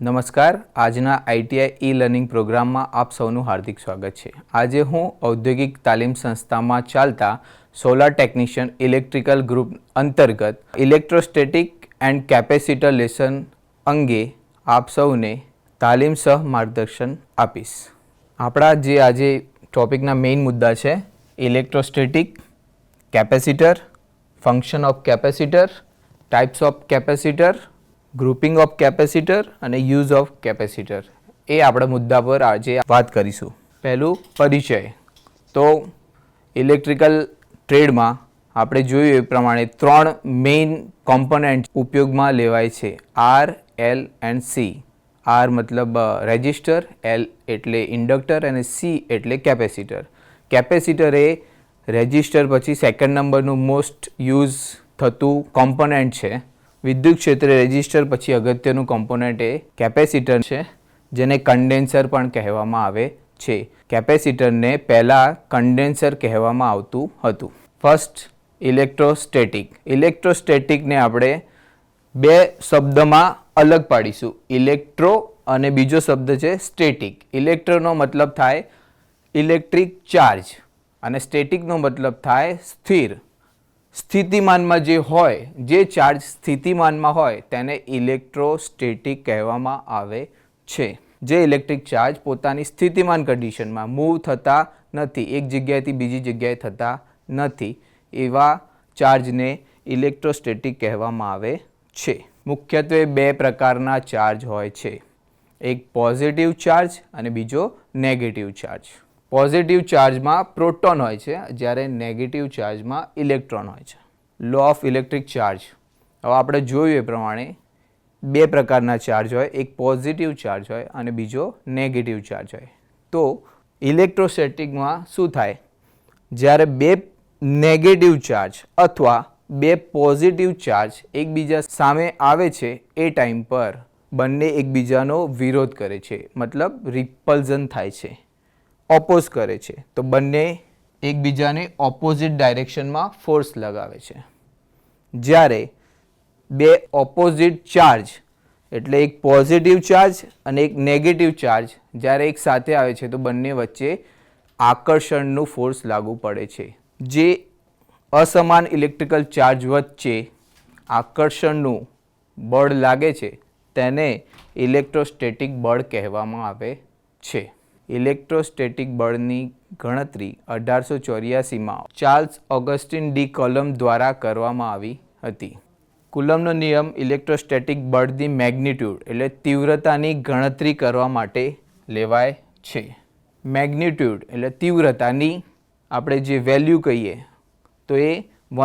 નમસ્કાર. આજના ITI learning પ્રોગ્રામમાં આપ સૌનું હાર્દિક સ્વાગત છે. આજે હું ઔદ્યોગિક તાલીમ સંસ્થામાં ચાલતા સોલાર ટેકનિશિયન ઇલેક્ટ્રિકલ ગ્રુપ અંતર્ગત ઇલેક્ટ્રોસ્ટેટિક એન્ડ કેપેસિટર લેસન અંગે આપ સૌને તાલીમ સહ માર્ગદર્શન આપીશ. આપણા જે આજે ટોપિકના મેઇન મુદ્દા છે electrostatic, capacitor, function of capacitor, types of capacitor, grouping of capacitor અને યુઝ ઓફ કેપેસિટર. એ આપણા મુદ્દા પર આજે વાત કરીશું. પહેલું પરિચય. તો ઇલેક્ટ્રિકલ ટ્રેડમાં આપણે જોયું એ પ્રમાણે 3 મેઇન કોમ્પોનન્ટ ઉપયોગમાં લેવાય છે: R, L and C. R મતલબ રેઝિસ્ટર, એલ એટલે ઇન્ડક્ટર અને સી એટલે કેપેસિટર. કેપેસિટર એ રેઝિસ્ટર પછી સેકન્ડ નંબરનું મોસ્ટ યુઝ થતું કોમ્પોનન્ટ છે. વિદ્યુત ક્ષેત્રે રેઝિસ્ટર પછી અગત્યનું કોમ્પોનન્ટ એ કેપેસિટર છે, જેને કન્ડેન્સર પણ કહેવામાં આવે છે. કેપેસિટરને પહેલાં કન્ડેન્સર કહેવામાં આવતું હતું. First electrostatic. ઇલેક્ટ્રોસ્ટેટિકને આપણે 2 શબ્દમાં અલગ પાડીશું: ઇલેક્ટ્રો અને બીજો શબ્દ છે સ્ટેટિક. ઇલેક્ટ્રોનો મતલબ થાય ઇલેક્ટ્રિક ચાર્જ અને સ્ટેટિકનો મતલબ થાય સ્થિર. સ્થિતિમાનમાં જે હોય, જે ચાર્જ સ્થિતિમાનમાં હોય તેને ઇલેક્ટ્રોસ્ટેટિક કહેવામાં આવે છે. જે ઇલેક્ટ્રિક ચાર્જ પોતાની સ્થિતિમાન કન્ડિશનમાં મૂવ થતા નથી, એક જગ્યાએથી બીજી જગ્યાએ થતા નથી, એવા ચાર્જને ઇલેક્ટ્રોસ્ટેટિક કહેવામાં આવે છે. મુખ્યત્વે 2 પ્રકારના ચાર્જ હોય છે: એક પોઝિટિવ ચાર્જ અને બીજો નેગેટિવ ચાર્જ. પોઝિટિવ ચાર્જમાં પ્રોટોન હોય છે, જ્યારે નેગેટિવ ચાર્જમાં ઇલેક્ટ્રોન હોય છે. Law of electric charge. હવે આપણે જોયું એ પ્રમાણે 2 પ્રકારના ચાર્જ હોય: એક પોઝિટિવ ચાર્જ હોય અને બીજો નેગેટિવ ચાર્જ હોય. તો ઇલેક્ટ્રોસ્ટેટિકમાં શું થાય? જ્યારે 2 નેગેટિવ ચાર્જ અથવા 2 પોઝિટિવ ચાર્જ એકબીજા સામે આવે છે, એ ટાઈમ પર બંને એકબીજાનો વિરોધ કરે છે, મતલબ રિપલ્ઝન થાય છે, ઓપોઝ કરે છે. તો બંને એકબીજાને ઓપોઝિટ ડાયરેક્શનમાં ફોર્સ લગાવે છે. જ્યારે 2 ઓપોઝિટ ચાર્જ એટલે એક પોઝિટિવ ચાર્જ અને એક નેગેટિવ ચાર્જ જ્યારે એક સાથે આવે છે, તો બંને વચ્ચે આકર્ષણનું ફોર્સ લાગુ પડે છે. જે અસમાન ઇલેક્ટ્રિકલ ચાર્જ વચ્ચે આકર્ષણનું બળ લાગે છે તેને ઇલેક્ટ્રોસ્ટેટિક બળ કહેવામાં આવે છે. ઇલેક્ટ્રોસ્ટેટિક બળની ગણતરી 1884માં ચાર્લ્સ ઓગસ્ટિન ડી કુલમ્બ દ્વારા કરવામાં આવી હતી. કુલમ્બનો નિયમ ઇલેક્ટ્રોસ્ટેટિક બળની મેગ્નિટ્યુડ એટલે તીવ્રતાની ગણતરી કરવા માટે લેવાય છે. મેગ્નિટ્યુડ એટલે તીવ્રતાની આપણે જે વેલ્યુ કહીએ તો એ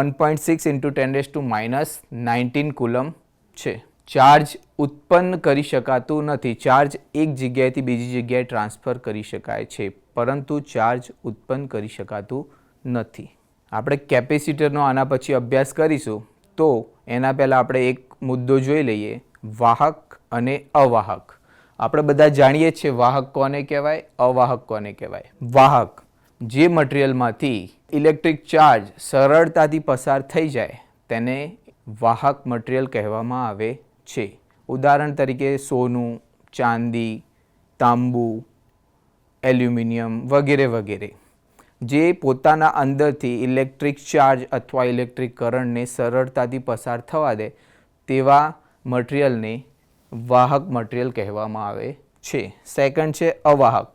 1.6 × 10⁻19 કુલમ્બ છે. ચાર્જ ઉત્પન્ન કરી શકાતું નથી. ચાર્જ એક જગ્યાએથી બીજી જગ્યાએ ટ્રાન્સફર કરી શકાય છે, પરંતુ ચાર્જ ઉત્પન્ન કરી શકાતું નથી. આપણે કેપેસિટરનો આના પછી અભ્યાસ કરીશું, તો એના પહેલાં આપણે એક મુદ્દો જોઈ લઈએ: વાહક અને અવાહક. આપણે બધા જાણીએ છીએ વાહક કોને કહેવાય, અવાહક કોને કહેવાય. વાહક જે મટીરિયલમાંથી ઇલેક્ટ્રિક ચાર્જ સરળતાથી પસાર થઈ જાય તેને વાહક મટીરિયલ કહેવામાં આવે છે. ઉદાહરણ તરીકે સોનું, ચાંદી, તાંબુ, એલ્યુમિનિયમ વગેરે વગેરે. જે પોતાના અંદરથી ઇલેક્ટ્રિક ચાર્જ અથવા ઇલેક્ટ્રિક કરંટને સરળતાથી પસાર થવા દે તેવા મટીરિયલને વાહક મટીરિયલ કહેવામાં આવે છે. સેકન્ડ છે અવાહક.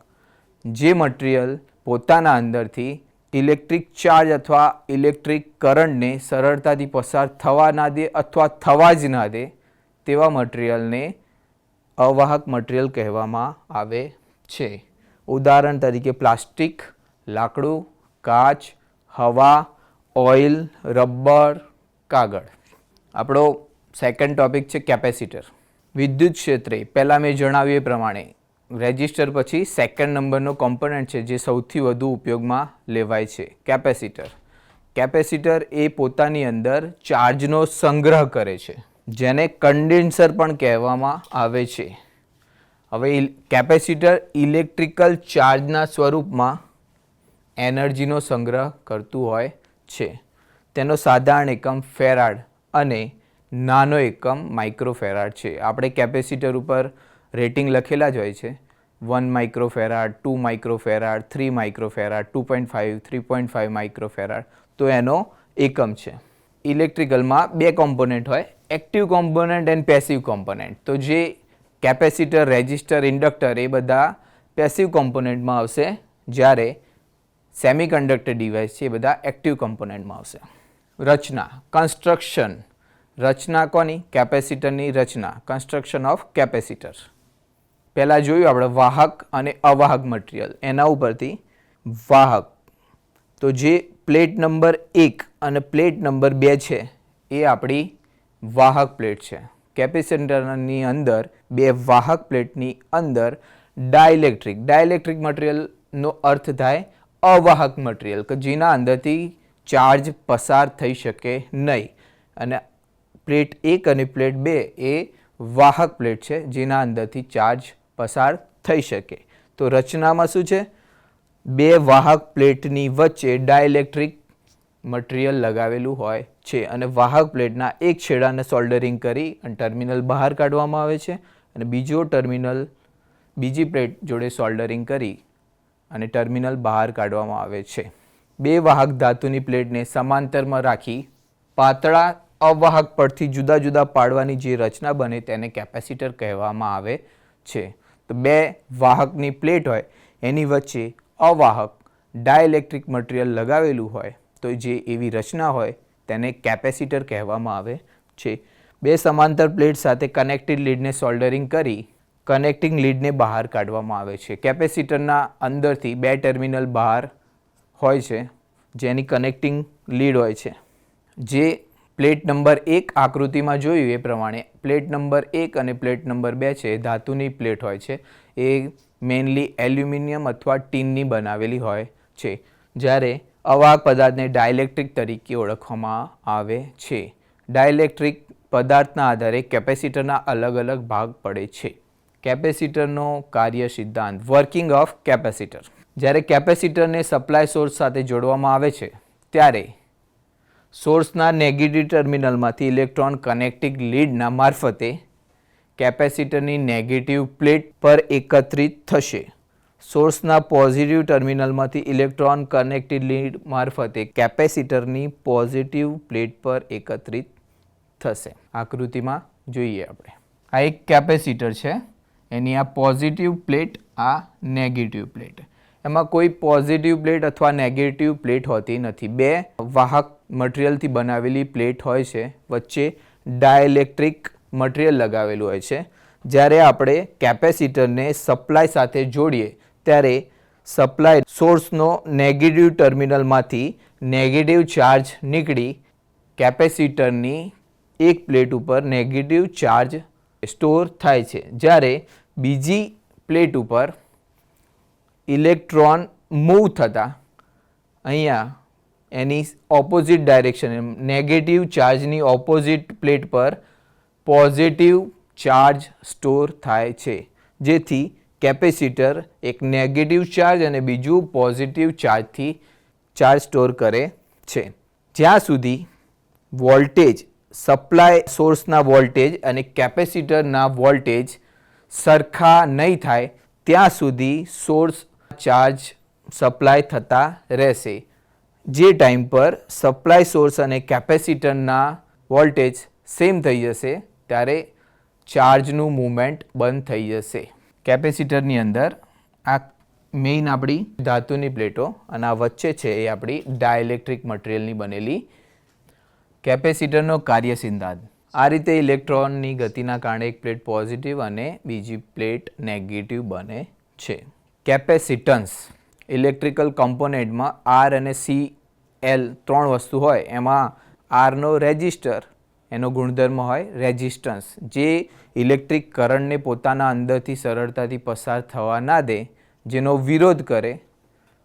જે મટીરિયલ પોતાના અંદરથી ઇલેક્ટ્રિક ચાર્જ અથવા ઇલેક્ટ્રિક કરંટને સરળતાથી પસાર થવા ના દે અથવા થવા જ ના દે તેવા મટીરિયલને અવાહક મટીરિયલ કહેવામાં આવે છે. ઉદાહરણ તરીકે પ્લાસ્ટિક, લાકડું, કાચ, હવા, ઓઇલ, રબર, કાગળ. આપણો સેકન્ડ ટોપિક છે કેપેસિટર. વિદ્યુત ક્ષેત્રે પહેલાં મેં જણાવ્યું એ પ્રમાણે રેઝિસ્ટર પછી સેકન્ડ નંબરનો કોમ્પોનન્ટ છે જે સૌથી વધુ ઉપયોગમાં લેવાય છે, કેપેસિટર. કેપેસિટર એ પોતાની અંદર ચાર્જનો સંગ્રહ કરે છે, જેને કન્ડેન્સર પણ કહેવામાં આવે છે. હવે કેપેસિટર ઇલેક્ટ્રિકલ ચાર્જના સ્વરૂપમાં એનર્જીનો સંગ્રહ કરતું હોય છે. તેનો સાધારણ એકમ ફેરાડ અને નાનો એકમ માઇક્રોફેરાડ છે. આપણે કેપેસિટર ઉપર રેટિંગ લખેલા જ હોય છે. 1 માઇક્રોફેરાડ, 2 માઇક્રોફેરાડ, 3 માઇક્રોફેરાડ, 2.5, 3.5 માઇક્રોફેરાડ, તો એનો એકમ છે. ઇલેક્ટ્રિકલમાં બે કોમ્પોનન્ટ હોય, active component and passive component. તો જે કેપેસિટર, રેઝિસ્ટર, ઇન્ડક્ટર એ બધા પેસિવ કોમ્પોનન્ટમાં આવશે, જ્યારે સેમિકન્ડક્ટર ડિવાઇસ છે એ બધા એક્ટિવ કોમ્પોનન્ટમાં આવશે. રચના, કન્સ્ટ્રક્શન. રચના કોની? કેપેસિટરની રચના, કન્સ્ટ્રક્શન ઓફ કેપેસિટર. પહેલાં જોયું આપણે વાહક અને અવાહક મટીરિયલ. એના ઉપરથી વાહક, તો જે પ્લેટ નંબર 1 અને પ્લેટ નંબર 2 છે એ આપણી વાહક પ્લેટ છે. કેપેસિટરની અંદર બે વાહક પ્લેટની અંદર ડાઇલેક્ટ્રિક મટીરિયલનો અર્થ થાય અવાહક મટીરિયલ, કે જેના અંદરથી ચાર્જ પસાર થઈ શકે નહીં. અને પ્લેટ 1 અને પ્લેટ 2 એ વાહક પ્લેટ છે જેના અંદરથી ચાર્જ પસાર થઈ શકે. તો રચનામાં શું છે? બે વાહક પ્લેટની વચ્ચે ડાઇલેક્ટ્રિક મટીરિયલ લગાવેલું હોય છે અને વાહક પ્લેટના એક છેડાને સોલ્ડરિંગ કરી અને ટર્મિનલ બહાર કાઢવામાં આવે છે અને બીજો ટર્મિનલ બીજી પ્લેટ જોડે સોલ્ડરિંગ કરી અને ટર્મિનલ બહાર કાઢવામાં આવે છે. બે વાહક ધાતુની પ્લેટને સમાંતરમાં રાખી પાતળા અવાહક પડથી જુદા જુદા પાડવાની જે રચના બને તેને કેપેસિટર કહેવામાં આવે છે. તો બે વાહકની પ્લેટ હોય એની વચ્ચે અવાહક ડાઇલેક્ટ્રિક મટીરિયલ લગાવેલું હોય તો જે એવી રચના હોય તેને કેપેસિટર કહેવામાં આવે છે. બે સમાંતર પ્લેટ સાથે કનેક્ટેડ લીડને સોલ્ડરિંગ કરી કનેક્ટિંગ લીડને બહાર કાઢવામાં આવે છે. કેપેસિટરના અંદરથી બે ટર્મિનલ બહાર હોય છે જેની કનેક્ટિંગ લીડ હોય છે. જે પ્લેટ નંબર 1 આકૃતિમાં જોયું એ પ્રમાણે પ્લેટ નંબર 1 અને પ્લેટ નંબર 2 છે એ ધાતુની પ્લેટ હોય છે. એ મેઇનલી એલ્યુમિનિયમ અથવા ટીનની બનાવેલી હોય છે, જ્યારે અવાહક પદાર્થને ડાઇલેક્ટ્રિક તરીકે ઓળખવામાં આવે છે. ડાઇલેક્ટ્રિક પદાર્થના આધારે કેપેસિટરના અલગ અલગ ભાગ પડે છે. કેપેસિટરનો કાર્ય સિદ્ધાંત, વર્કિંગ ઓફ કેપેસિટર. જ્યારે કેપેસિટરને સપ્લાય સોર્સ સાથે જોડવામાં આવે છે ત્યારે સોર્સના નેગેટિવ ટર્મિનલમાંથી ઇલેક્ટ્રોન કનેક્ટિંગ લીડના મારફતે કેપેસિટરની નેગેટિવ પ્લેટ પર એકત્રિત થશે. સોર્સના પોઝિટિવ ટર્મિનલમાંથી ઇલેક્ટ્રોન કનેક્ટિંગ લીડ મારફતે કેપેસિટરની પોઝિટિવ પ્લેટ પર એકત્રિત થશે. આકૃતિમાં જોઈએ આપણે. આ એક કેપેસિટર છે, એની આ પોઝિટિવ પ્લેટ, આ નેગેટિવ પ્લેટ. એમાં કોઈ પોઝિટિવ પ્લેટ અથવા નેગેટિવ પ્લેટ હોતી નથી. બે વાહક મટીરિયલથી બનાવેલી પ્લેટ હોય છે, વચ્ચે ડાઇલેક્ટ્રિક મટીરિયલ લગાવેલું હોય છે. જ્યારે આપણે કેપેસિટરને સપ્લાય સાથે જોડીએ ત્યારે સપ્લાય સોર્સનો નેગેટિવ ટર્મિનલમાંથી નેગેટિવ ચાર્જ નીકળી કેપેસિટરની એક પ્લેટ ઉપર નેગેટિવ ચાર્જ સ્ટોર થાય છે. જ્યારે બીજી પ્લેટ ઉપર ઇલેક્ટ્રોન મૂવ થતાં અહીંયા એની ઓપોઝિટ ડાયરેક્શન, નેગેટિવ ચાર્જની ઓપોઝિટ પ્લેટ પર પોઝિટિવ ચાર્જ સ્ટોર થાય છે, જેથી કેપેસિટર એક નેગેટિવ ચાર્જ અને બીજું પોઝિટિવ ચાર્જથી ચાર્જ સ્ટોર કરે છે. જ્યાં સુધી વોલ્ટેજ, સપ્લાય સોર્સના વોલ્ટેજ અને કેપેસિટરના વોલ્ટેજ સરખા નહીં થાય ત્યાં સુધી સોર્સ ચાર્જ સપ્લાય થતા રહેશે. જે ટાઈમ પર સપ્લાય સોર્સ અને કેપેસિટરના વોલ્ટેજ સેમ થઈ જશે ત્યારે ચાર્જનું મૂવમેન્ટ બંધ થઈ જશે. કેપેસિટરની અંદર આ મેઇન આપણી ધાતુની પ્લેટો અને આ વચ્ચે છે એ આપણી ડાઇલેક્ટ્રિક મટીરિયલની બનેલી. કેપેસિટરનો કાર્ય સિદ્ધાંત. આ રીતે ઇલેક્ટ્રોનની ગતિના કારણે એક પ્લેટ પોઝિટિવ અને બીજી પ્લેટ નેગેટિવ બને છે. કેપેસિટન્સ. ઇલેક્ટ્રિકલ કમ્પોનેન્ટમાં આર અને સીએલ ત્રણ વસ્તુ હોય, એમાં આરનો રેઝિસ્ટર, એનો ગુણધર્મ હોય રેઝિસ્ટન્સ, જે ઇલેક્ટ્રિક કરંટને પોતાના અંદરથી સરળતાથી પસાર થવા ના દે, જેનો વિરોધ કરે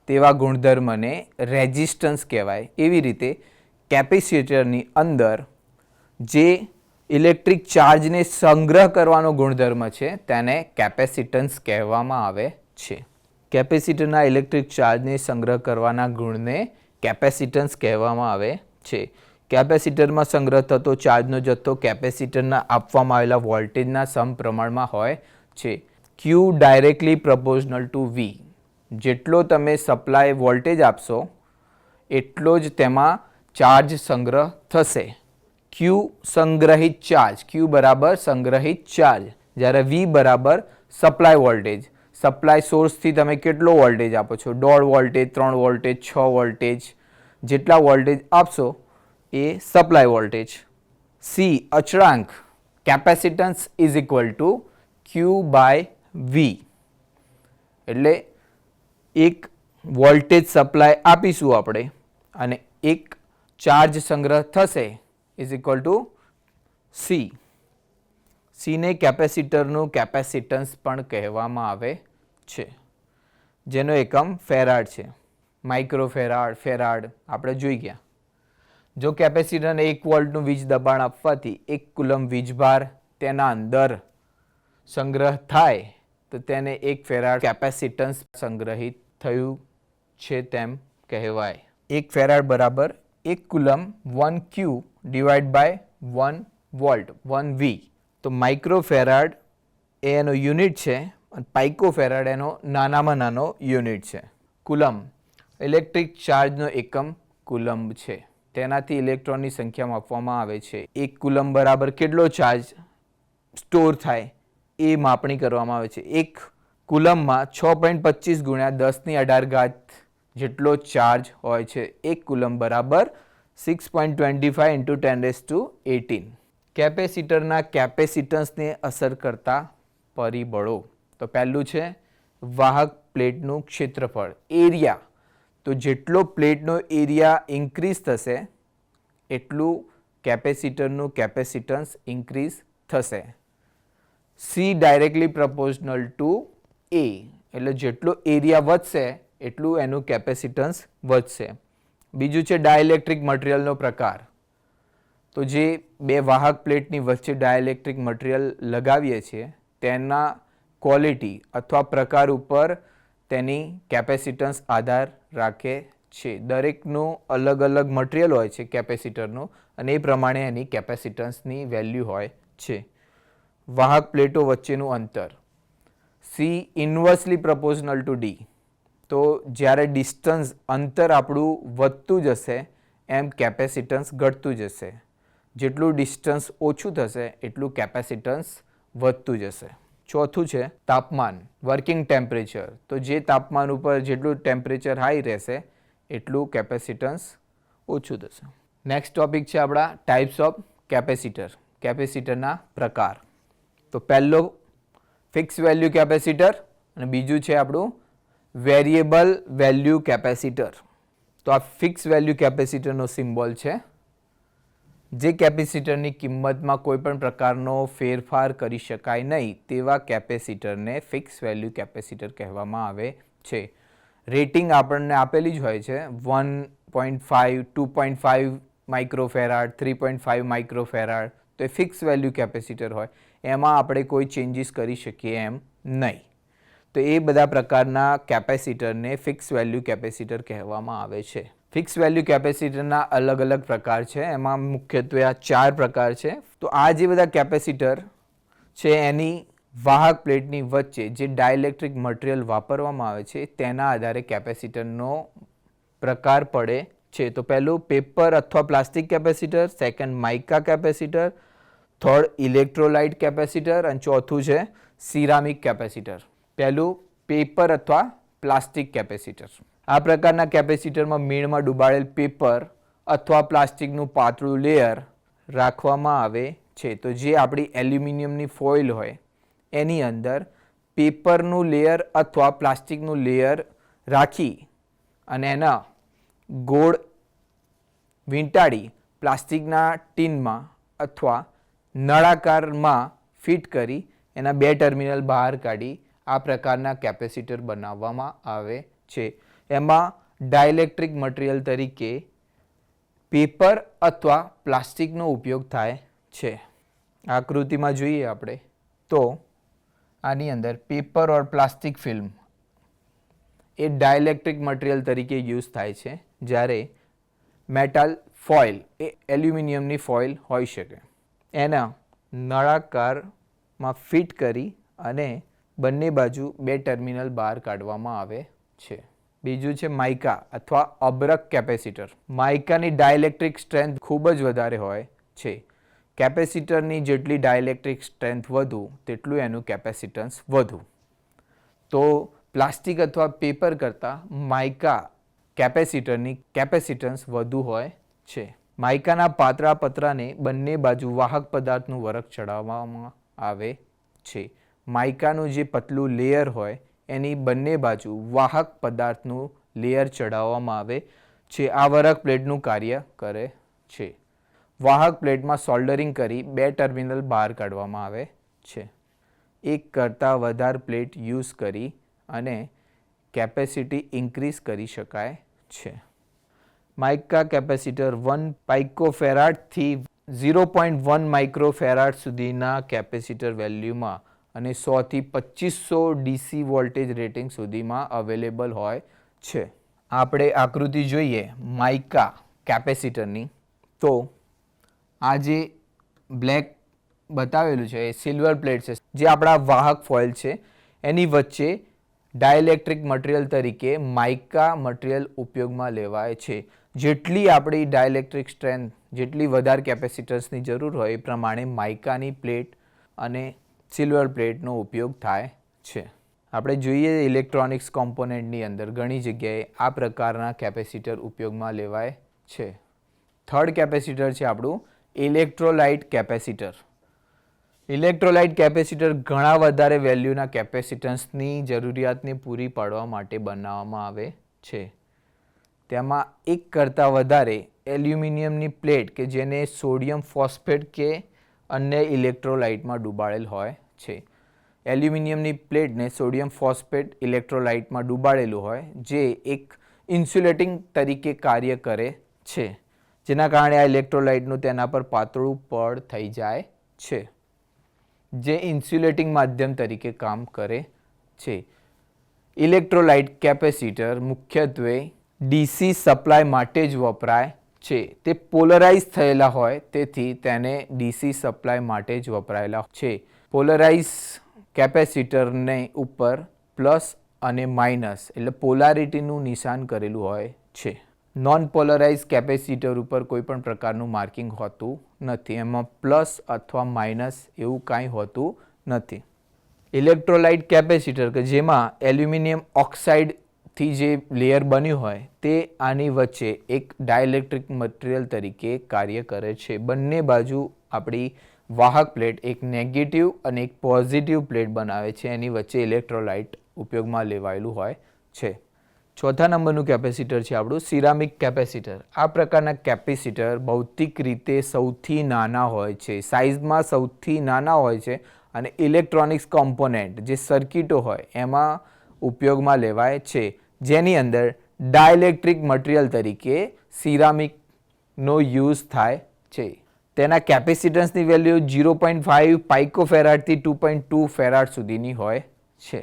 તેવા ગુણધર્મને રેઝિસ્ટન્સ કહેવાય. એવી રીતે કેપેસિટરની અંદર જે ઇલેક્ટ્રિક ચાર્જને સંગ્રહ કરવાનો ગુણધર્મ છે તેને કેપેસિટન્સ કહેવામાં આવે છે. કેપેસિટરના ઇલેક્ટ્રિક ચાર્જને સંગ્રહ કરવાના ગુણને કેપેસિટન્સ કહેવામાં આવે છે. કેપેસિટરમાં સંગ્રહ થતો ચાર્જનો જથ્થો કેપેસિટરના આપવામાં આવેલા વોલ્ટેજના સમપ્રમાણમાં હોય છે. Q directly proportional two V. જેટલો તમે સપ્લાય વોલ્ટેજ આપશો એટલો જ તેમાં ચાર્જ સંગ્રહ થશે. Q સંગ્રહિત ચાર્જ, Q બરાબર સંગ્રહિત ચાર્જ, જ્યારે V બરાબર સપ્લાય વોલ્ટેજ. સપ્લાય સોર્સથી તમે કેટલો વોલ્ટેજ આપો છો, 1.5 વોલ્ટેજ, 3 વોલ્ટેજ, 6 વોલ્ટેજ, જેટલા વોલ્ટેજ આપશો એ સપ્લાય વોલ્ટેજ. C અચળાંક, capacitance is equal to Q by V. એટલે એક વોલ્ટેજ સપ્લાય આપીશું આપણે અને એક ચાર્જ સંગ્રહ થશે ઇઝ ઇક્વલ ટુ C. Cને કેપેસિટરનું કેપેસિટન્સ પણ કહેવામાં આવે છે, જેનો એકમ ફેરાડ છે. માઇક્રોફેરાડ, ફેરાડ આપણે જોઈ ગયા. જો કેપેસિટરને 1 વોલ્ટનું વીજ દબાણ આપવાથી 1 કુલમ વીજભાર તેના અંદર સંગ્રહ થાય તો તેને 1 ફેરાડ કેપેસિટન્સ સંગ્રહિત થયું છે તેમ કહેવાય. 1 ફેરાડ બરાબર 1 coulomb 1 Q divide by 1 volt 1 V. તો માઇક્રોફેરાડ એ એનો યુનિટ છે અને પાઇકોફેરાડ એનો નાનામાં નાનો યુનિટ છે. કુલમ ઇલેક્ટ્રિક ચાર્જનો એકમ કુલમ્બ છે. તેનાથી ઇલેક્ટ્રોનની સંખ્યા માપવામાં આવે છે. 1 કુલમ બરાબર કેટલો ચાર્જ સ્ટોર થાય એ માપણી કરવામાં આવે છે. 1 કુલમમાં 6.25 ગુણ્યા 1018 જેટલો ચાર્જ હોય છે. 1 કુલમ બરાબર 6.25 ઇન્ટુ 10⁻18. કેપેસિટરના કેપેસિટન્સને અસર કરતા પરિબળો. તો પહેલું છે વાહક પ્લેટનું ક્ષેત્રફળ, એરિયા. તો જેટલો પ્લેટનો એરિયા ઇન્ક્રીઝ થશે એટલું કેપેસિટરનું કેપેસિટન્સ ઇન્ક્રીઝ થશે. C directly proportional two A. એટલે જેટલો એરિયા વધશે એટલું એનું કેપેસિટન્સ વધશે. બીજું છે ડાઇલેક્ટ્રિક મટીરિયલનો પ્રકાર. તો જે બે વાહક પ્લેટની વચ્ચે ડાઇલેક્ટ્રિક મટીરિયલ લગાવીએ છીએ તેના ક્વોલિટી અથવા પ્રકાર ઉપર તેની કેપેસિટન્સ આધાર રાખે છે. દરેકનું અલગ અલગ મટીરિયલ હોય છે કેપેસિટરનું અને એ પ્રમાણે એની કેપેસિટન્સની વેલ્યુ હોય છે. વાહક પ્લેટો વચ્ચેનું અંતર. C inversely proportional to D. તો જ્યારે ડિસ્ટન્સ અંતર આપણું વધતું જશે એમ કેપેસિટન્સ ઘટતું જશે. જેટલું ડિસ્ટન્સ ઓછું થશે એટલું કેપેસિટન્સ વધતું જશે. ચોથું છે તાપમાન, વર્કિંગ ટેમ્પરેચર. તો જે તાપમાન ઉપર જેટલું ટેમ્પરેચર હાઈ રહેશે એટલું કેપેસિટન્સ ઓછું થશે. નેક્સ્ટ ટોપિક છે આપણા ટાઈપ્સ ઓફ કેપેસિટર, કેપેસિટરના પ્રકાર. તો પહેલો ફિક્સ વેલ્યુ કેપેસિટર અને બીજું છે આપણું વેરિયેબલ વેલ્યુ કેપેસિટર. તો આ ફિક્સ વેલ્યુ કેપેસિટરનો સિમ્બોલ છે. જે કેપેસિટરની કિંમતમાં કોઈ પણ પ્રકારનો ફેરફાર કરી શકાય નહીં તેવા કેપેસિટરને ફિક્સ વેલ્યુ કેપેસિટર કહેવામાં આવે છે. રેટિંગ આપણને આપેલી જ હોય છે 1.5, 2.5 માઇક્રોફેરાડ, 3.5 માઇક્રોફેરાડ. તો એ ફિક્સ વેલ્યુ કેપેસિટર હોય, એમાં આપણે કોઈ ચેન્જીસ કરી શકીએ એમ નહીં. તો એ બધા પ્રકારના કેપેસિટરને ફિક્સ વેલ્યુ કેપેસિટર કહેવામાં આવે છે. ફિક્સ વેલ્યુ કેપેસિટરના અલગ અલગ પ્રકાર છે, એમાં મુખ્યત્વે આ 4 પ્રકાર છે. તો આ જે બધા કેપેસિટર છે એની વાહક પ્લેટની વચ્ચે જે ડાઇલેક્ટ્રિક મટીરિયલ વાપરવામાં આવે છે તેના આધારે કેપેસિટરનો પ્રકાર પડે છે. તો પહેલું પેપર અથવા plastic capacitor, second mica capacitor, third electrolyte capacitor અને ચોથું છે સિરામિક કેપેસિટર. પહેલું પેપર અથવા પ્લાસ્ટિક કેપેસિટર. આ પ્રકારના કેપેસિટરમાં મીણમાં ડૂબાડેલ પેપર અથવા પ્લાસ્ટિકનું પાતળું લેયર રાખવામાં આવે છે. તો જે આપણી એલ્યુમિનિયમની ફોઇલ હોય એની અંદર પેપરનું લેયર અથવા પ્લાસ્ટિકનું લેયર રાખી અને એના ગોળ વીંટાળી પ્લાસ્ટિકના ટીનમાં અથવા નળાકારમાં ફિટ કરી એના 2 ટર્મિનલ બહાર કાઢી આ પ્રકારના કેપેસિટર બનાવવામાં આવે છે. એમાં ડાઇલેક્ટ્રિક મટીરિયલ તરીકે પેપર અથવા પ્લાસ્ટિકનો ઉપયોગ થાય છે. આકૃતિમાં જોઈએ આપણે તો આની અંદર પેપર ઓર પ્લાસ્ટિક ફિલ્મ એ ડાઇલેક્ટ્રિક મટીરિયલ તરીકે યુઝ થાય છે, જ્યારે મેટલ ફોઇલ એ એલ્યુમિનિયમની ફોઇલ હોઈ શકે. એના નળાકારમાં ફિટ કરી અને બંને બાજુ 2 ટર્મિનલ બહાર કાઢવામાં આવે છે. બીજું છે માઇકા અથવા અબરખ કેપેસિટર. માઇકાની ડાયલેક્ટ્રિક સ્ટ્રેન્થ ખૂબ જ વધારે હોય છે. કેપેસિટરની જેટલી ડાયલેક્ટ્રિક સ્ટ્રેન્થ વધુ તેટલું એનું કેપેસિટન્સ વધુ. તો પ્લાસ્ટિક અથવા પેપર કરતાં માઇકા કેપેસિટરની કેપેસિટન્સ વધુ હોય છે. માઇકાના પાતળા પતરાને બંને બાજુ વાહક પદાર્થનું વરખ ચડાવવામાં આવે છે. માઇકાનું જે પતલું લેયર હોય એની બંને બાજુ વાહક પદાર્થનું લેયર ચડાવવામાં આવે છે. આ વરખ પ્લેટનું કાર્ય કરે છે. વાહક પ્લેટમાં સોલ્ડરિંગ કરી 2 ટર્મિનલ બહાર કાઢવામાં આવે છે. એક કરતાં વધારે પ્લેટ યુઝ કરી અને કેપેસિટી ઇન્ક્રીઝ કરી શકાય છે. માઇકા કેપેસિટર 1 પાઇકોફેરાડથી 0.1 માઇક્રોફેરાડ સુધીના કેપેસિટર વેલ્યુમાં અને 100 થી 2500 ડીસી વોલ્ટેજ રેટિંગ સુધીમાં અવેલેબલ હોય છે. આપણે આકૃતિ જોઈએ માઇકા કેપેસિટરની. તો આ જે બ્લેક બતાવેલું છે એ સિલ્વર પ્લેટ છે, જે આપણા વાહક ફોઇલ છે. એની વચ્ચે ડાયલેક્ટ્રિક મટીરિયલ તરીકે માઇકા મટીરિયલ ઉપયોગમાં લેવાય છે. જેટલી આપણી ડાયલેક્ટ્રિક સ્ટ્રેન્થ, જેટલી વધારે કેપેસિટન્સની જરૂર હોય એ પ્રમાણે માઇકાની પ્લેટ અને સિલ્વર પ્લેટનો ઉપયોગ થાય છે. આપણે જોઈએ ઇલેક્ટ્રોનિક્સ કોમ્પોનન્ટની અંદર ઘણી જગ્યાએ આ પ્રકારના કેપેસિટર ઉપયોગમાં લેવાય છે. થર્ડ કેપેસિટર છે આપણું ઇલેક્ટ્રોલાઇટ કેપેસિટર. ઇલેક્ટ્રોલાઇટ કેપેસિટર ઘણા વધારે વેલ્યુના કેપેસિટન્સની જરૂરિયાતને પૂરી પાડવા માટે બનાવવામાં આવે છે. તેમાં એક કરતાં વધારે એલ્યુમિનિયમની પ્લેટ કે જેને સોડિયમ ફોસ્ફેટ કે અન્ય ઇલેક્ટ્રોલાઇટમાં ડૂબાડેલ હોય છે. એલ્યુમિનિયમની પ્લેટને સોડિયમ ફોસ્ફેટ ઇલેક્ટ્રોલાઇટમાં ડૂબાડેલું હોય, જે એક ઇન્સ્યુલેટિંગ તરીકે કાર્ય કરે છે, જેના કારણે આ ઇલેક્ટ્રોલાઇટનું તેના પર પાતળું પડ થઈ જાય છે, જે ઇન્સ્યુલેટિંગ માધ્યમ તરીકે કામ કરે છે. ઇલેક્ટ્રોલાઇટ કેપેસિટર મુખ્યત્વે ડીસી સપ્લાય માટે જ વપરાય છે. તે પોલરાઇઝ થયેલા હોય તેથી તેને ડીસી સપ્લાય માટે જ વપરાયેલા છે. પોલરાઇઝ કેપેસિટરને ઉપર પ્લસ અને માઇનસ એટલે પોલારિટીનું નિશાન કરેલું હોય છે. નોન પોલરાઇઝ કેપેસિટર ઉપર કોઈ પણ પ્રકારનું માર્કિંગ હોતું નથી. એમાં પ્લસ અથવા માઇનસ એવું કાંઈ હોતું નથી. ઇલેક્ટ્રોલાઇટ કેપેસિટર કે જેમાં એલ્યુમિનિયમ ઓક્સાઇડથી જે લેયર બન્યું હોય તે આની વચ્ચે એક ડાયલેક્ટ્રિક મટીરિયલ તરીકે કાર્ય કરે છે. બંને બાજુ આપણી વાહક પ્લેટ એક નેગેટિવ અને એક પોઝિટિવ પ્લેટ બનાવે છે. એની વચ્ચે ઇલેક્ટ્રોલાઇટ ઉપયોગમાં લેવાયેલું હોય છે. ચોથા નંબરનું કેપેસિટર છે આપણું સિરામિક કેપેસિટર. આ પ્રકારના કેપેસિટર ભૌતિક રીતે સૌથી નાના હોય છે, સાઇઝમાં સૌથી નાના હોય છે અને ઇલેક્ટ્રોનિક્સ કોમ્પોનન્ટ જે સર્કિટો હોય એમાં ઉપયોગમાં લેવાય છે, જેની અંદર ડાયલેક્ટ્રિક મટીરિયલ તરીકે સિરામિકનો યુઝ થાય છે. તેના કેપેસિટન્સની વેલ્યુ 0.5 પાઇકોફેરાડથી 2.2 ફેરાડ સુધીની હોય છે.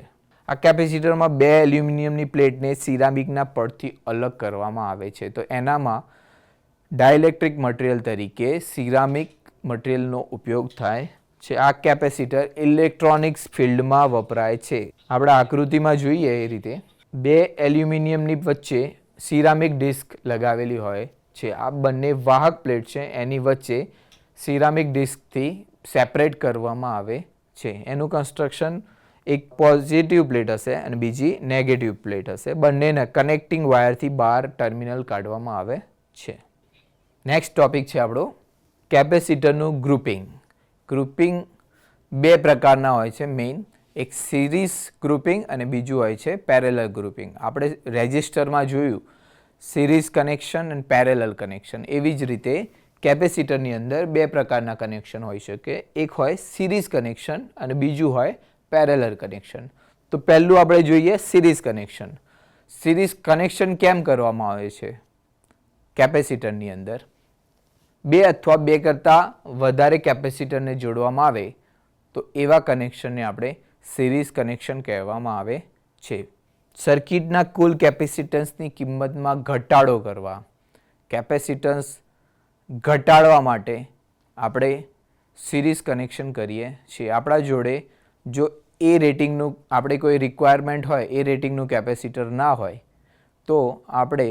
આ કેપેસિટરમાં 2 એલ્યુમિનિયમની પ્લેટને સિરામિકના પડથી અલગ કરવામાં આવે છે. તો એનામાં ડાયલેક્ટ્રિક મટીરિયલ તરીકે સિરામિક મટીરિયલનો ઉપયોગ થાય છે. આ કેપેસિટર ઇલેક્ટ્રોનિક્સ ફિલ્ડમાં વપરાય છે. આપણે આકૃતિમાં જોઈએ એ રીતે 2 એલ્યુમિનિયમની વચ્ચે સિરામિક ડિસ્ક લગાવેલી હોય છે. આ બંને વાહક પ્લેટ છે, એની વચ્ચે સિરામિક ડિસ્કથી સેપરેટ કરવામાં આવે છે. એનું કન્સ્ટ્રક્શન એક પોઝિટિવ પ્લેટ હશે અને બીજી નેગેટિવ પ્લેટ હશે. બંનેને કનેક્ટિંગ વાયરથી બહાર ટર્મિનલ કાઢવામાં આવે છે. નેક્સ્ટ ટોપિક છે આપણો કેપેસિટરનું ગ્રુપિંગ. ગ્રુપિંગ 2 પ્રકારના હોય છે મેઇન. એક સિરીઝ ગ્રુપિંગ અને બીજું હોય છે પેરેલલ ગ્રુપિંગ. આપણે રેજિસ્ટરમાં જોયું સિરીઝ કનેક્શન અને પેરેલલ કનેક્શન. એવી જ રીતે કેપેસિટરની અંદર 2 પ્રકારના કનેક્શન હોઈ શકે. એક હોય સિરીઝ કનેક્શન અને બીજું હોય પેરેલલ કનેક્શન. તો પહેલું આપણે જોઈએ સિરીઝ કનેક્શન. સિરીઝ કનેક્શન કેમ કરવામાં આવે છે કેપેસિટરની અંદર? 2 અથવા 2 કરતાં વધારે કેપેસિટરને જોડવામાં આવે તો એવા કનેક્શનને આપણે સિરીઝ કનેક્શન કહેવામાં આવે છે. સર્કિટના કુલ કેપેસિટન્સની કિંમતમાં ઘટાડો કરવા, કેપેસિટન્સ ઘટાડવા માટે આપણે સિરીઝ કનેક્શન કરીએ છીએ. આપણા જોડે જો એ રેટિંગનું આપણે કોઈ રિક્વાયરમેન્ટ હોય એ રેટિંગનું કેપેસિટર ના હોય તો આપણે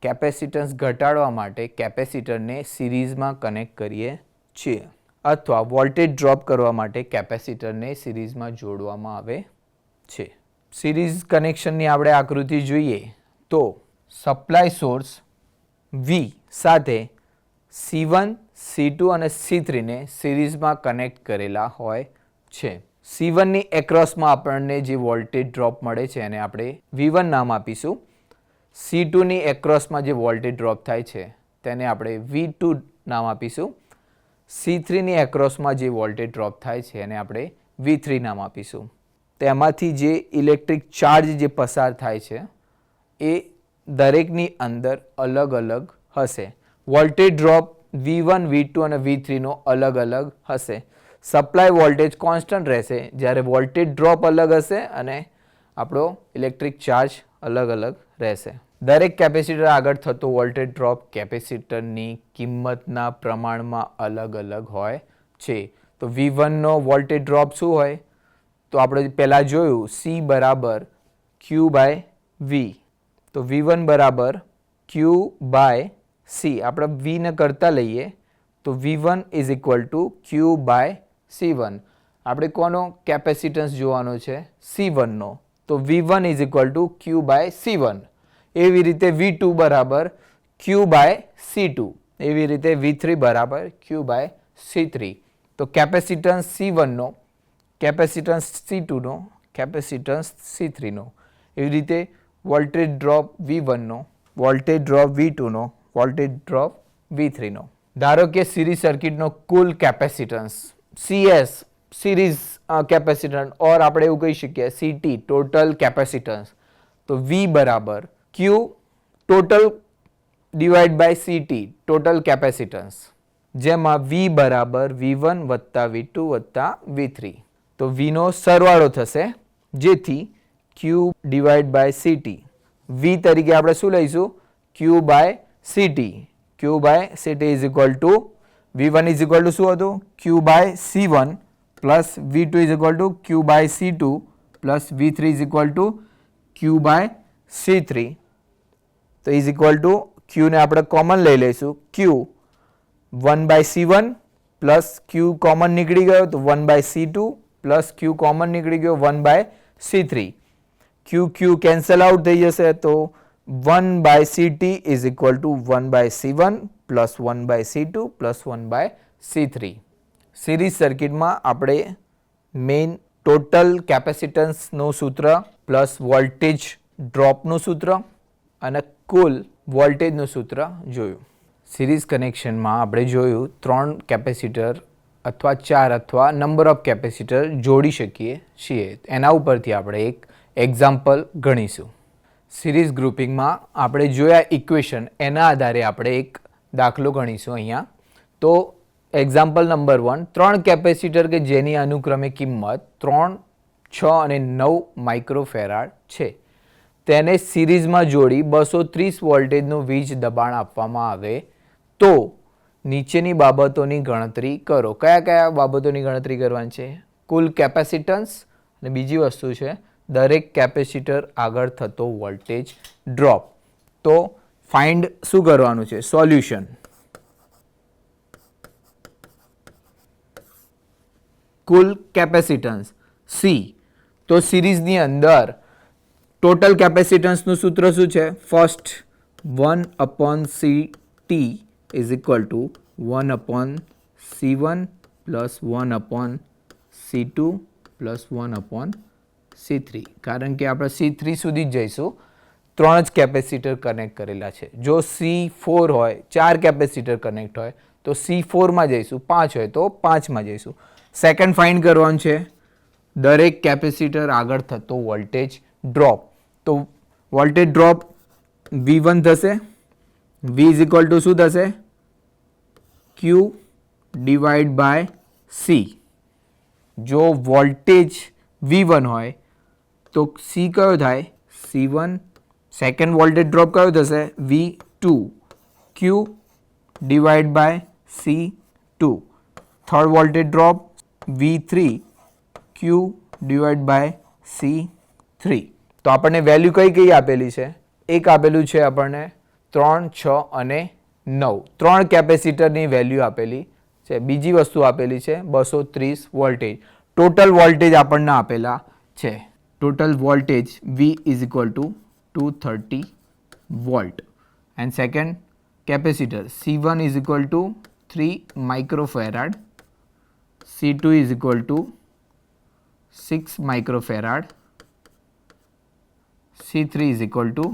કેપેસિટન્સ ઘટાડવા માટે કેપેસિટરને સિરીઝમાં કનેક્ટ કરીએ છીએ અથવા વોલ્ટેજ ડ્રોપ કરવા માટે કેપેસિટરને સિરીઝમાં જોડવામાં આવે છે. સિરીઝ કનેક્શનની આપણે આકૃતિ જોઈએ તો સપ્લાય સોર્સ V સાથે C1, C2 અને C3 ને સિરીઝમાં કનેક્ટ કરેલા હોય છે. C1 ની એક્રોસમાં આપણને જે વોલ્ટેજ ડ્રોપ મળે છે એને આપણે V1 નામ આપીશું. C2 ની એક્રોસમાં જે વોલ્ટેજ ડ્રોપ થાય છે તેને આપણે V2 નામ આપીશું. C3 ની એક્રોસમાં જે વોલ્ટેજ ડ્રોપ થાય છે એને આપણે V3 નામ આપીશું. તેમાંથી જે ઇલેક્ટ્રિક ચાર્જ જે પસાર થાય છે એ દરેકની અંદર અલગ અલગ હશે. વોલ્ટેજ ડ્રોપ V1, V2 અને V3નો અલગ અલગ હશે. સપ્લાય વોલ્ટેજ કોન્સ્ટન્ટ રહેશે જ્યારે વોલ્ટેજ ડ્રોપ અલગ હશે અને આપણો ઇલેક્ટ્રિક ચાર્જ અલગ અલગ રહેશે. દરેક કેપેસિટર આગળ થતો વોલ્ટેજ ડ્રોપ કેપેસિટરની કિંમતના પ્રમાણમાં અલગ અલગ હોય છે. તો V1નો વોલ્ટેજ ડ્રોપ શું હોય તો આપણે પહેલાં જોયું C બરાબર Q બાય V. તો V1 બરાબર Q બાય C. આપણે Vને કરતા લઈએ તો V1 is equal to Q by C1. આપણે કોનો કેપેસિટન્સ જોવાનો છે C1નો તો V1 is equal to Q by C1. એવી રીતે V2 બરાબર Q બાય C2. એવી રીતે V3 બરાબર Q બાય C3. તો કેપેસિટન્સ C1નો, કેપેસિટન્સ C2નો, કેપેસિટન્સ C3નો. એવી રીતે વોલ્ટેજ ડ્રોપ V1નો, વોલ્ટેજ ડ્રોપ V2નો, વોલ્ટેજ ડ્રોપ V3નો. ધારો કે સિરીઝ સર્કિટનો કુલ capacitance CS series capacitance or આપણે એવું કહી શકીએ CT ટોટલ કેપેસિટન્સ તો V બરાબર Q total divide by CT total capacitance જેમાં V બરાબર V1 વત્તા V2 વત્તા V3. તો Vનો સરવાળો થશે જેથી Q divide by CT V તરીકે આપણે શું લઈશું Q by CT. Q by CT is equal to V1 is equal to શું હતું Q by C1 plus V2 is equal to Q by C2 plus V3 is equal to Q by C3. તો is equal two Qને આપણે common લઈ લઈશું Q 1 by C1 plus Q common નીકળી ગયો તો 1 by C2 plus Q common નીકળી ગયો 1 by C3. Q cancel out થઈ જશે તો 1 by CT is equal to 1 by C1 plus 1 by C2 plus 1 by C3. Series સર્કિટમાં આપણે મેઇન ટોટલ કેપેસિટન્સનું સૂત્ર પ્લસ વોલ્ટેજ ડ્રોપનું સૂત્ર અને કુલ વોલ્ટેજનું સૂત્ર જોયું. સિરીઝ કનેક્શનમાં આપણે જોયું 3 કેપેસિટર અથવા 4 અથવા નંબર ઓફ કેપેસિટર જોડી શકીએ છીએ. એના ઉપરથી આપણે એક એક્ઝામ્પલ ગણીશું. સિરીઝ ગ્રુપિંગમાં આપણે જોયા ઇક્વેશન એના આધારે આપણે એક દાખલો ગણીશું અહીંયા. તો એક્ઝામ્પલ નંબર 1 3 કેપેસિટર કે જેની અનુક્રમે કિંમત 3, 6 અને 9 માઇક્રોફેરાડ છે તેને સિરીઝમાં જોડી 230 વોલ્ટેજનું વીજ દબાણ આપવામાં આવે તો નીચેની બાબતોની ગણતરી કરો. કયા કયા બાબતોની ગણતરી કરવાની છે કુલ કેપેસિટન્સ અને બીજી વસ્તુ છે દરેક કેપેસિટર આગળ થતો વોલ્ટેજ ડ્રોપ. તો ફાઇન્ડ શું કરવાનું છે સોલ્યુશન. કુલ કેપેસિટન્સ C. તો સિરીઝની અંદર ટોટલ કેપેસિટન્સનું સૂત્ર શું છે first 1 upon CT is equal to 1 upon C1 plus 1 upon C2 plus 1 upon C3. કારણ કે આપણે C3 સુધી જ જઈશું 3 જ કેપેસિટર કનેક્ટ કરેલા છે. જો C4 હોય 4 કેપેસિટર કનેક્ટ હોય તો C4માં જઈશું, 5 હોય તો 5માં જઈશું. સેકન્ડ ફાઇન્ડ કરવાનું છે દરેક કેપેસિટર આગળ થતો વોલ્ટેજ ડ્રોપ. તો વોલ્ટેજ ડ્રોપ V1 થશે. V ઇઝ ઇક્વલ ટુ શું થશે Q ડિવાઇડ બાય C. જો વોલ્ટેજ V1 હોય તો C કયો થાય C1. સેકન્ડ વોલ્ટેજ ડ્રોપ કયો થશે V2 Q divide by C2. Third voltage drop V3 Q divide by C3. તો આપણને વેલ્યુ કઈ કઈ આપેલી છે? એક આપેલું છે આપણને 3, 6 અને 9. 3 કેપેસિટરની વેલ્યુ આપેલી છે. બીજી વસ્તુ આપેલી છે 230 વોલ્ટેજ. ટોટલ વોલ્ટેજ આપણને આપેલા છે. Total voltage V is equal to 230 volt. And second capacitor C1 is equal to 3 microfarad, C2 is equal to 6 microfarad, C3 is equal to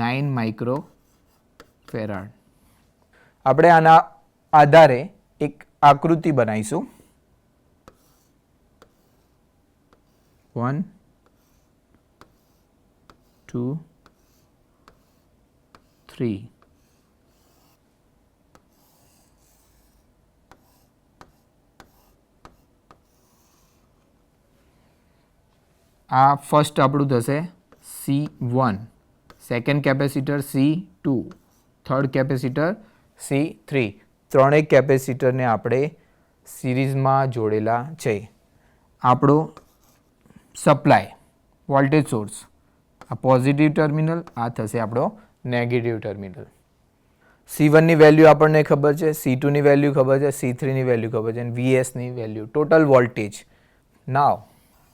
9 microfarad. આપણે આના આધારે એક આકૃતિ બનાવીશું. 1, 2, 3. આ ફર્સ્ટ આપણું થશે C1, second capacitor C2, third capacitor C3. ત્રણેય કેપેસિટરને આપણે સિરીઝમાં જોડેલા છે. આપણો સપ્લાય વોલ્ટેજ સોર્સ, આ પોઝિટિવ ટર્મિનલ, આ થશે આપણો નેગેટિવ ટર્મિનલ. C1ની વેલ્યુ આપણને ખબર છે, C2ની વેલ્યુ ખબર છે, C3ની વેલ્યુ ખબર છે, અને VSની value, total voltage. Now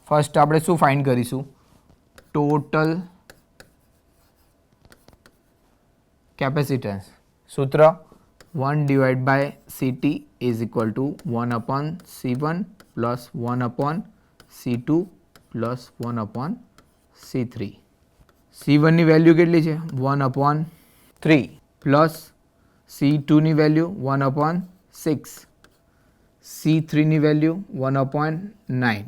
first આપણે શું ફાઇન્ડ કરીશું? Total capacitance. સૂત્ર 1 divide by CT is equal to 1/C1 plus 1/C2 plus 1/C3. C1ની વેલ્યુ કેટલી છે? 1/3 પ્લસ C2ની વેલ્યુ 1/6, C3ની વેલ્યુ 1/9.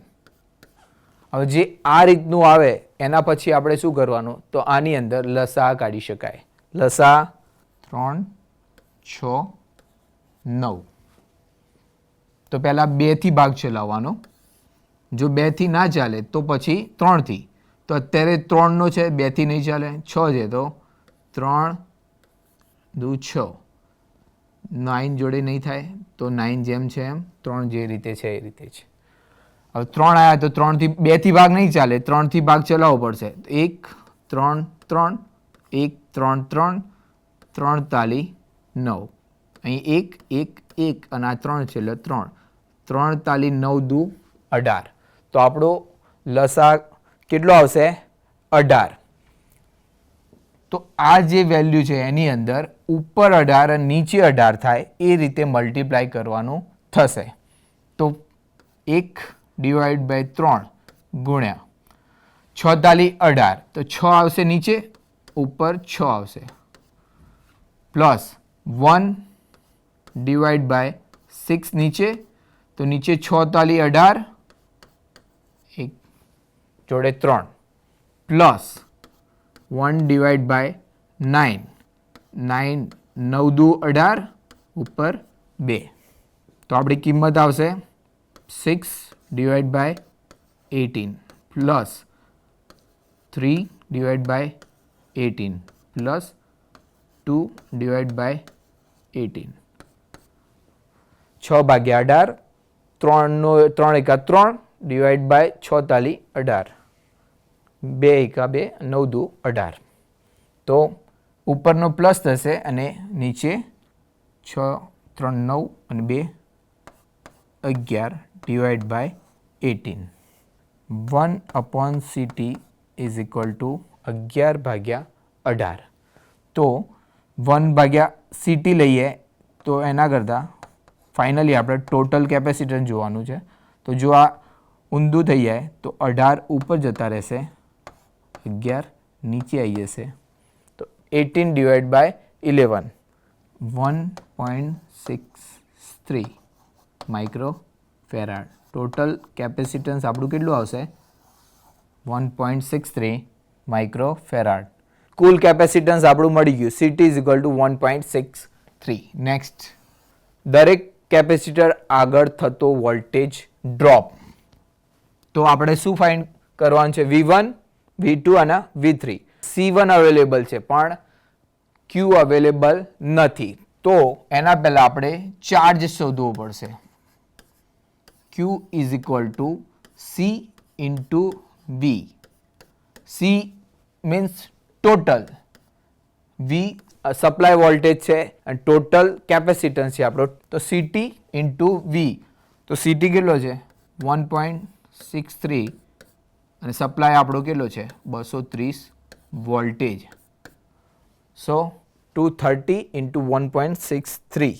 હવે જે આ રીતનું આવે એના પછી આપણે શું કરવાનું? તો આની અંદર લસા કાઢી શકાય. લસા 3, 6, 9. તો પહેલાં 2થી ભાગ ચલાવવાનો. જો 2થી ના ચાલે તો પછી 3થી. તો અત્યારે 3નો છે, 2થી નહીં ચાલે. 6 છે તો 3 દુ 6. 9 જોડે નહીં થાય તો 9 જેમ છે એમ, 3 જે રીતે છે એ રીતે છે. હવે 3 આવ્યા તો 2થી ભાગ નહીં ચાલે, 3થી ભાગ ચલાવવો પડશે. 1, 3, 3, 1, 3, 3, 3 તાલી 9. અહીં 1, 1, 1 અને આ 3 છે એટલે 3. 3 તાલી 9 દુ 18. તો આપણો લસા કેટલો આવશે? 18. તો આ જે વેલ્યુ છે એની અંદર ઉપર 18 અને નીચે 18 થાય એ રીતે મલ્ટીપ્લાય કરવાનું થશે. તો 1 ડિવાઈડ બાય 3 ગુણ્યા 6 તાલી 18. તો 6 આવશે નીચે, ઉપર 6 આવશે, પ્લસ 1 ડિવાઈડ બાય 6 નીચે, તો નીચે 6 તાલી 18, 1 જોડે 3, પ્લસ 1 ડિવાઈડ બાય 9, 9 9 દુ 18, ઉપર 2. તો આપણી કિંમત આવશે 6 divide by 18 plus 3 divide by 18 plus 2 divide by 18. 6 ભાગ્યા 18, 3 એકા 3 ડિવાઈડ બાય 6 તાલી 18, 2 એકા 2, 9 દુ 18. તો ઉપરનો પ્લસ થશે અને નીચે 6, 3, 9 અને 2 11 divide by 18. 1/CT is equal to 11/18. તો 1/CT લઈએ તો એના કરતાં ફાઇનલી આપણે ટોટલ કેપેસિટન્સ જોવાનું છે. તો જો આ ઊંધું થઈ જાય તો 18 ઉપર જતા રહેશે, 11 નીચે આવી જશે, તો 18 divide by 11, 1.63 microfarad. Total capacitance આપણું કેટલું આવશે? 1.63 માઇક્રોફેરાડ. કુલ કેપેસિટન્સ આપણું મળી ગયું. CT is equal two 1.63. Next, દરેક કેપેસિટર આગળ થતો વોલ્ટેજ ડ્રોપ. તો આપણે શું ફાઇન્ડ કરવાનું છે? V1, V2 અને V3. C1 અવેલેબલ છે પણ Q અવેલેબલ નથી. તો એના પહેલાં આપણે ચાર્જ શોધવો પડશે. Q is equal two C into V. C means total. V supply voltage છે અને ટોટલ કેપેસિટન્સ છે આપણો, તો CT ઇન્ટુ V. તો CT કેટલો છે 1.63 અને સપ્લાય આપણો કેટલો છે 230 વોલ્ટેજ. સો 230 ઇન્ટુ 1.63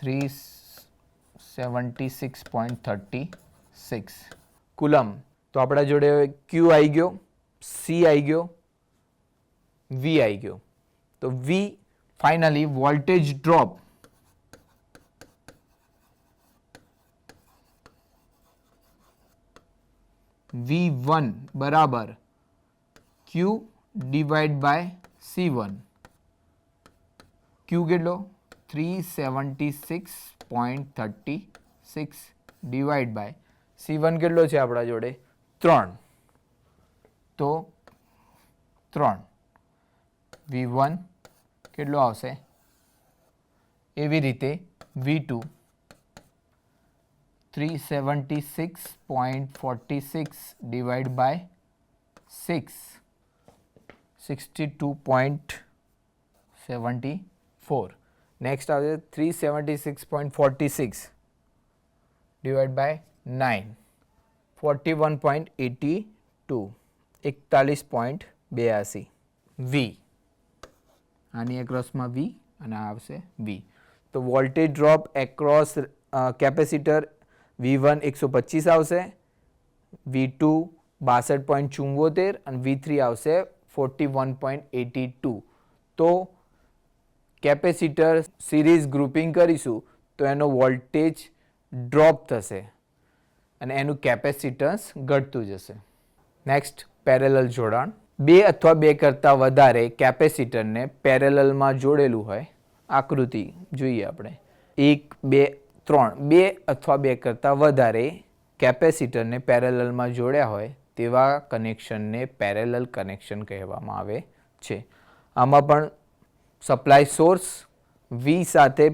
376.36 કુલમ. તો આપણા જોડે Q આવી ગયો, C આવી ગયો, V આવી ગયો. તો V finally voltage drop V1 બરાબર Q divide by C1. Q કેટલો 376.36 ડિવાઇડ બાય C1 કેટલો છે આપણા જોડે 3. તો 3 V1 કેટલો આવશે, એવી રીતે V2 376.46 ડિવાઇડ બાય 6 62.74. નેક્સ્ટ આવશે 376.46 ડિવાઇડ બાય 9 41.82 41.82 V. આની એક્રોસમાં V અને આ આવશે V. તો voltage drop across capacitor V1 125 આવશે, V2 62.74 અને V3 આવશે 41.82. તો કેપેસિટર સિરીઝ ગ્રુપિંગ કરીશું તો એનો વોલ્ટેજ ડ્રોપ થશે અને એનું કેપેસિટન્સ ઘટતું જશે. નેક્સ્ટ પેરેલલ જોડાણ. બે અથવા બે કરતાં વધારે કેપેસિટરને પેરેલલમાં જોડેલું હોય, આકૃતિ જોઈએ આપણે 1 2 3 બે અથવા બે કરતાં વધારે કેપેસિટરને પેરેલલમાં જોડ્યા હોય તેવા કનેક્શનને પેરેલલ કનેક્શન કહેવામાં આવે છે. આમાં પણ સપ્લાય સોર્સ V સાથે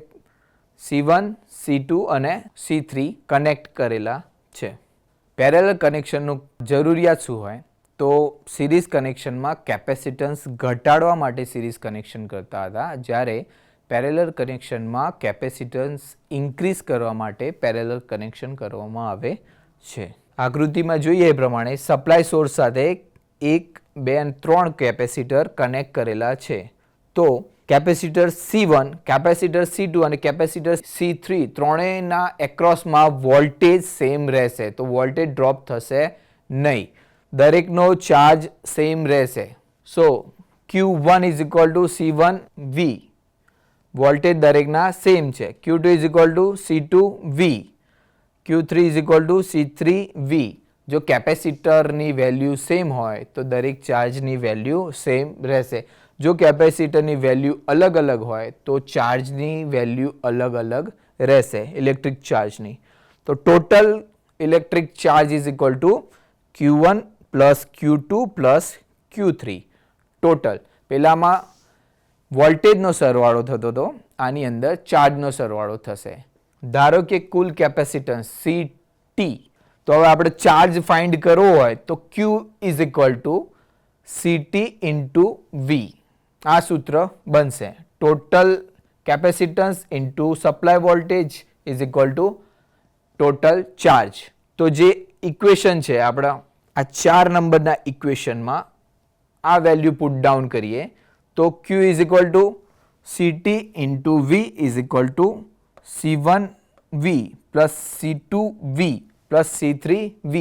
C1 C2 અને C3 કનેક્ટ કરેલા છે. પેરેલલ કનેક્શનનું જરૂરિયાત શું હોય, તો સિરીઝ કનેક્શનમાં કેપેસિટન્સ ઘટાડવા માટે સિરીઝ કનેક્શન કરતા હતા, જ્યારે પેરેલલ કનેક્શનમાં કેપેસિટન્સ ઇન્ક્રીઝ કરવા માટે પેરેલલ કનેક્શન કરવામાં આવે છે. આકૃતિમાં જોઈએ એ પ્રમાણે સપ્લાય સોર્સ સાથે 1 2 અને 3 કેપેસિટર કનેક્ટ કરેલા છે. તો કેપેસિટર C1, કેપેસિટર C2 અને કેપેસિટર C3 ત્રણેયના એક્રોસમાં વોલ્ટેજ સેમ રહેશે, તો વોલ્ટેજ ડ્રોપ થશે નહીં. દરેકનો ચાર્જ સેમ રહેશે. સો Q1 is equal two C1 V. Voltage દરેકના સેમ છે. Q2 is equal two C2 V. Q3 is equal two C3 V. જો કેપેસિટરની વેલ્યુ સેમ હોય તો દરેક ચાર્જની વેલ્યુ સેમ રહેશે. જો કેપેસિટરની વેલ્યુ અલગ અલગ હોય તો ચાર્જની વેલ્યુ અલગ અલગ રહેશે, ઇલેક્ટ્રિક ચાર્જની. તો total electric charge is equal two Q1 plus Q2 plus Q3 total. પહેલામાં વોલ્ટેજનો સરવાળો થતો હતો, આની અંદર ચાર્જનો સરવાળો થશે. ધારો કે કુલ કેપેસિટન્સ CT, તો હવે આપણે ચાર્જ ફાઇન્ડ કરવો હોય તો Q is equal two CT into V. આ સૂત્ર બનશે. Total capacitance into supply voltage is equal two total charge. તો જે ઇક્વેશન છે આપણા આ 4 નંબરના ઇક્વેશનમાં આ વેલ્યુ પુટ ડાઉન કરીએ તો Q is equal two CT into V is equal two C1 V plus C2 V plus C3 V.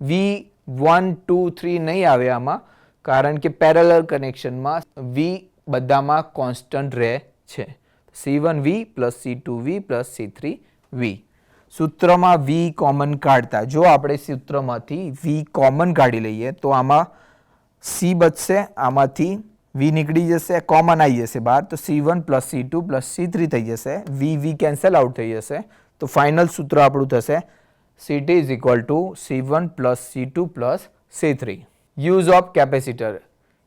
V1 2 3 નહીં આવે આમાં, કારણ કે પેરેલલ કનેક્શનમાં V બધામાં કોન્સ્ટન્ટ રહે છે. C1 V plus C2 V plus C3 V. સૂત્રમાં V કોમન કાઢતા, જો આપણે સૂત્રમાંથી V કોમન કાઢી લઈએ તો આમાં C બચશે, આમાંથી V નીકળી જશે, કોમન આવી જશે બહાર, તો C1 plus C2 plus C3 થઈ જશે. V કેન્સલ આઉટ થઈ જશે. તો ફાઇનલ સૂત્ર આપણું થશે CT is equal two C1 plus C2 plus C3. Use of capacitor.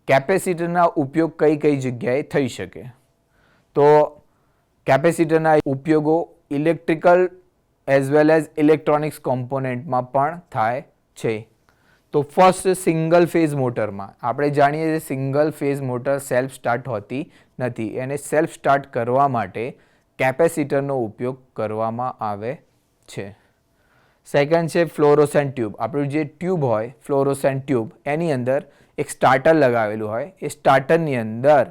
કેપેસિટરના ઉપયોગ કઈ કઈ જગ્યાએ થઈ શકે, તો કેપેસિટરના ઉપયોગો electrical as well as electronics કોમ્પોનેન્ટમાં પણ થાય છે. તો ફર્સ્ટ સિંગલ ફેઝ મોટરમાં આપણે જાણીએ છીએ single phase motor self start હોતી નથી. એને સેલ્ફ સ્ટાર્ટ કરવા માટે કેપેસિટરનો ઉપયોગ કરવામાં આવે છે. સેકન્ડ છે ફ્લોરોસેન્ટ ટ્યુબ. આપણું જે ટ્યુબ હોય ફ્લોરોસેન્ટ ટ્યુબ એની અંદર એક સ્ટાર્ટર લગાવેલું હોય. એ સ્ટાર્ટરની અંદર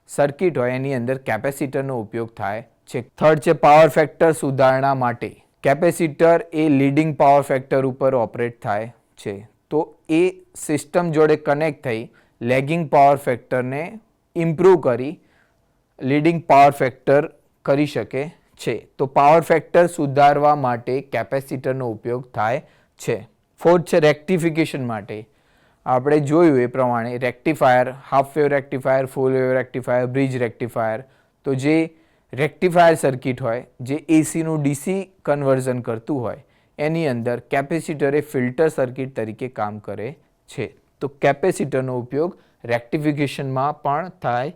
સર્કિટ હોય એની અંદર કેપેસિટરનો ઉપયોગ થાય છે. થર્ડ છે પાવર ફેક્ટર સુધારણા માટે. કેપેસિટર એ લીડિંગ પાવર ફેક્ટર ઉપર ઓપરેટ થાય છે. તો એ સિસ્ટમ જોડે કનેક્ટ થઈ લેગિંગ પાવર ફેક્ટરને ઇમ્પ્રૂવ કરી લીડિંગ પાવર ફેક્ટર કરી શકે છે. તો પાવર ફેક્ટર સુધારવા માટે કેપેસિટરનો ઉપયોગ થાય છે. ફોર્થ છે રેક્ટિફિકેશન માટે. આપણે જોયું એ પ્રમાણે rectifier, half wave rectifier, full wave rectifier, bridge rectifier. તો જે રેક્ટિફાયર સર્કિટ હોય જે એસીનું ડીસી કન્વર્ઝન કરતું હોય એની અંદર કેપેસિટર એ ફિલ્ટર સર્કિટ તરીકે કામ કરે છે. તો કેપેસિટરનો ઉપયોગ રેક્ટિફિકેશનમાં પણ થાય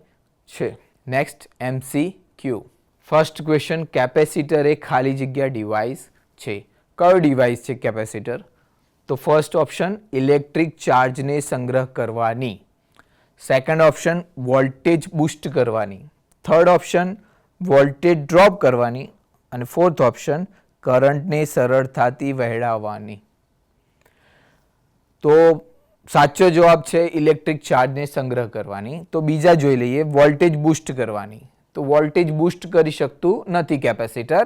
છે. Next MCQ. First question, capacitor એ ખાલી જગ્યા ડિવાઇસ છે. કયો ડિવાઇસ છે કેપેસિટર? તો ફર્સ્ટ ઓપ્શન ઇલેક્ટ્રિક ચાર્જને સંગ્રહ કરવાની. સેકન્ડ ઓપ્શન વોલ્ટેજ બૂસ્ટ કરવાની. થર્ડ ઓપ્શન વોલ્ટેજ ડ્રોપ કરવાની. અને ફોર્થ ઓપ્શન કરંટને સરળતાથી વહેડાવવાની. તો સાચો જવાબ છે ઇલેક્ટ્રિક ચાર્જને સંગ્રહ કરવાની. તો બીજા જોઈ લઈએ, વોલ્ટેજ બૂસ્ટ કરવાની. તો વોલ્ટેજ બૂસ્ટ કરી શકતું નથી કેપેસિટર.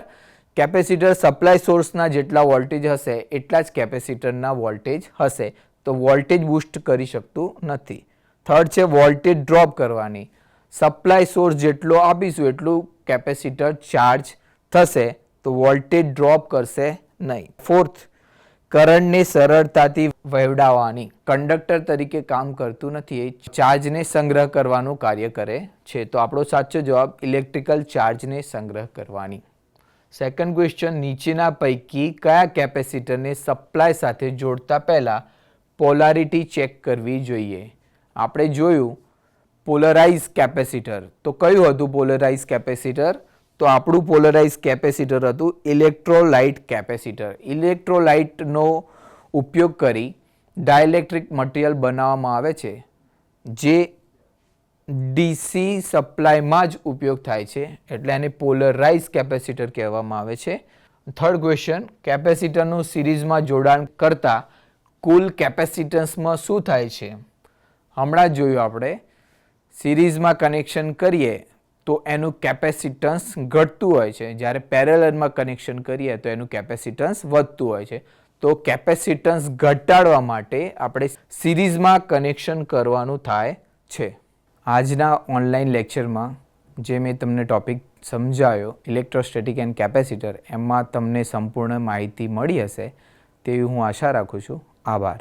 કેપેસિટર સપ્લાય સોર્સના જેટલા વોલ્ટેજ હશે એટલા જ કેપેસિટરના વોલ્ટેજ હશે. તો વોલ્ટેજ બૂસ્ટ કરી શકતું નથી. થર્ડ છે વોલ્ટેજ ડ્રોપ કરવાની. સપ્લાય સોર્સ જેટલો આપીશું એટલું કેપેસિટર ચાર્જ થશે, તો વોલ્ટેજ ડ્રોપ કરશે નહીં. ફોર્થ, કરંટને સરળતાથી વહેવડાવવાની. કંડક્ટર તરીકે કામ કરતું નથી, એ ચાર્જને સંગ્રહ કરવાનું કાર્ય કરે છે. તો આપણો સાચો જવાબ ઇલેક્ટ્રિકલ ચાર્જને સંગ્રહ કરવાની. સેકન્ડ ક્વેશ્ચન, નીચેના પૈકી કયા કેપેસિટરને સપ્લાય સાથે જોડતા પહેલા પોલારિટી ચેક કરવી જોઈએ? આપણે જોયું પોલરાઇઝ કેપેસિટર. તો કયું હતું પોલરાઇઝ કેપેસિટર? તો આપણું પોલરાઇઝ કેપેસિટર હતું ઇલેક્ટ્રોલાઇટ કેપેસિટર. ઇલેક્ટ્રોલાઇટનો ઉપયોગ કરી ડાઇલેક્ટ્રિક મટીરિયલ બનાવવામાં આવે છે જે ડીસી સપ્લાયમાં જ ઉપયોગ થાય છે, એટલે એને પોલરાઇઝ કેપેસિટર કહેવામાં આવે છે. થર્ડ ક્વેશ્ચન, કેપેસિટરનું સિરીઝમાં જોડાણ કરતા કુલ કેપેસિટન્સમાં શું થાય છે? હમણાં જ જોયું આપણે સિરીઝમાં કનેક્શન કરીએ તો એનું કેપેસિટન્સ ઘટતું હોય છે, જ્યારે પેરેલલમાં કનેક્શન કરીએ તો એનું કેપેસિટન્સ વધતું હોય છે. તો કેપેસિટન્સ ઘટાડવા માટે આપણે સિરીઝમાં કનેક્શન કરવાનું થાય છે. આજના ઓનલાઈન લેક્ચરમાં જે મેં તમને ટોપિક સમજાયો ઇલેક્ટ્રોસ્ટેટિક એન્ડ કેપેસિટર, એમાં તમને સંપૂર્ણ માહિતી મળી હશે તેવી હું આશા રાખું છું. આભાર.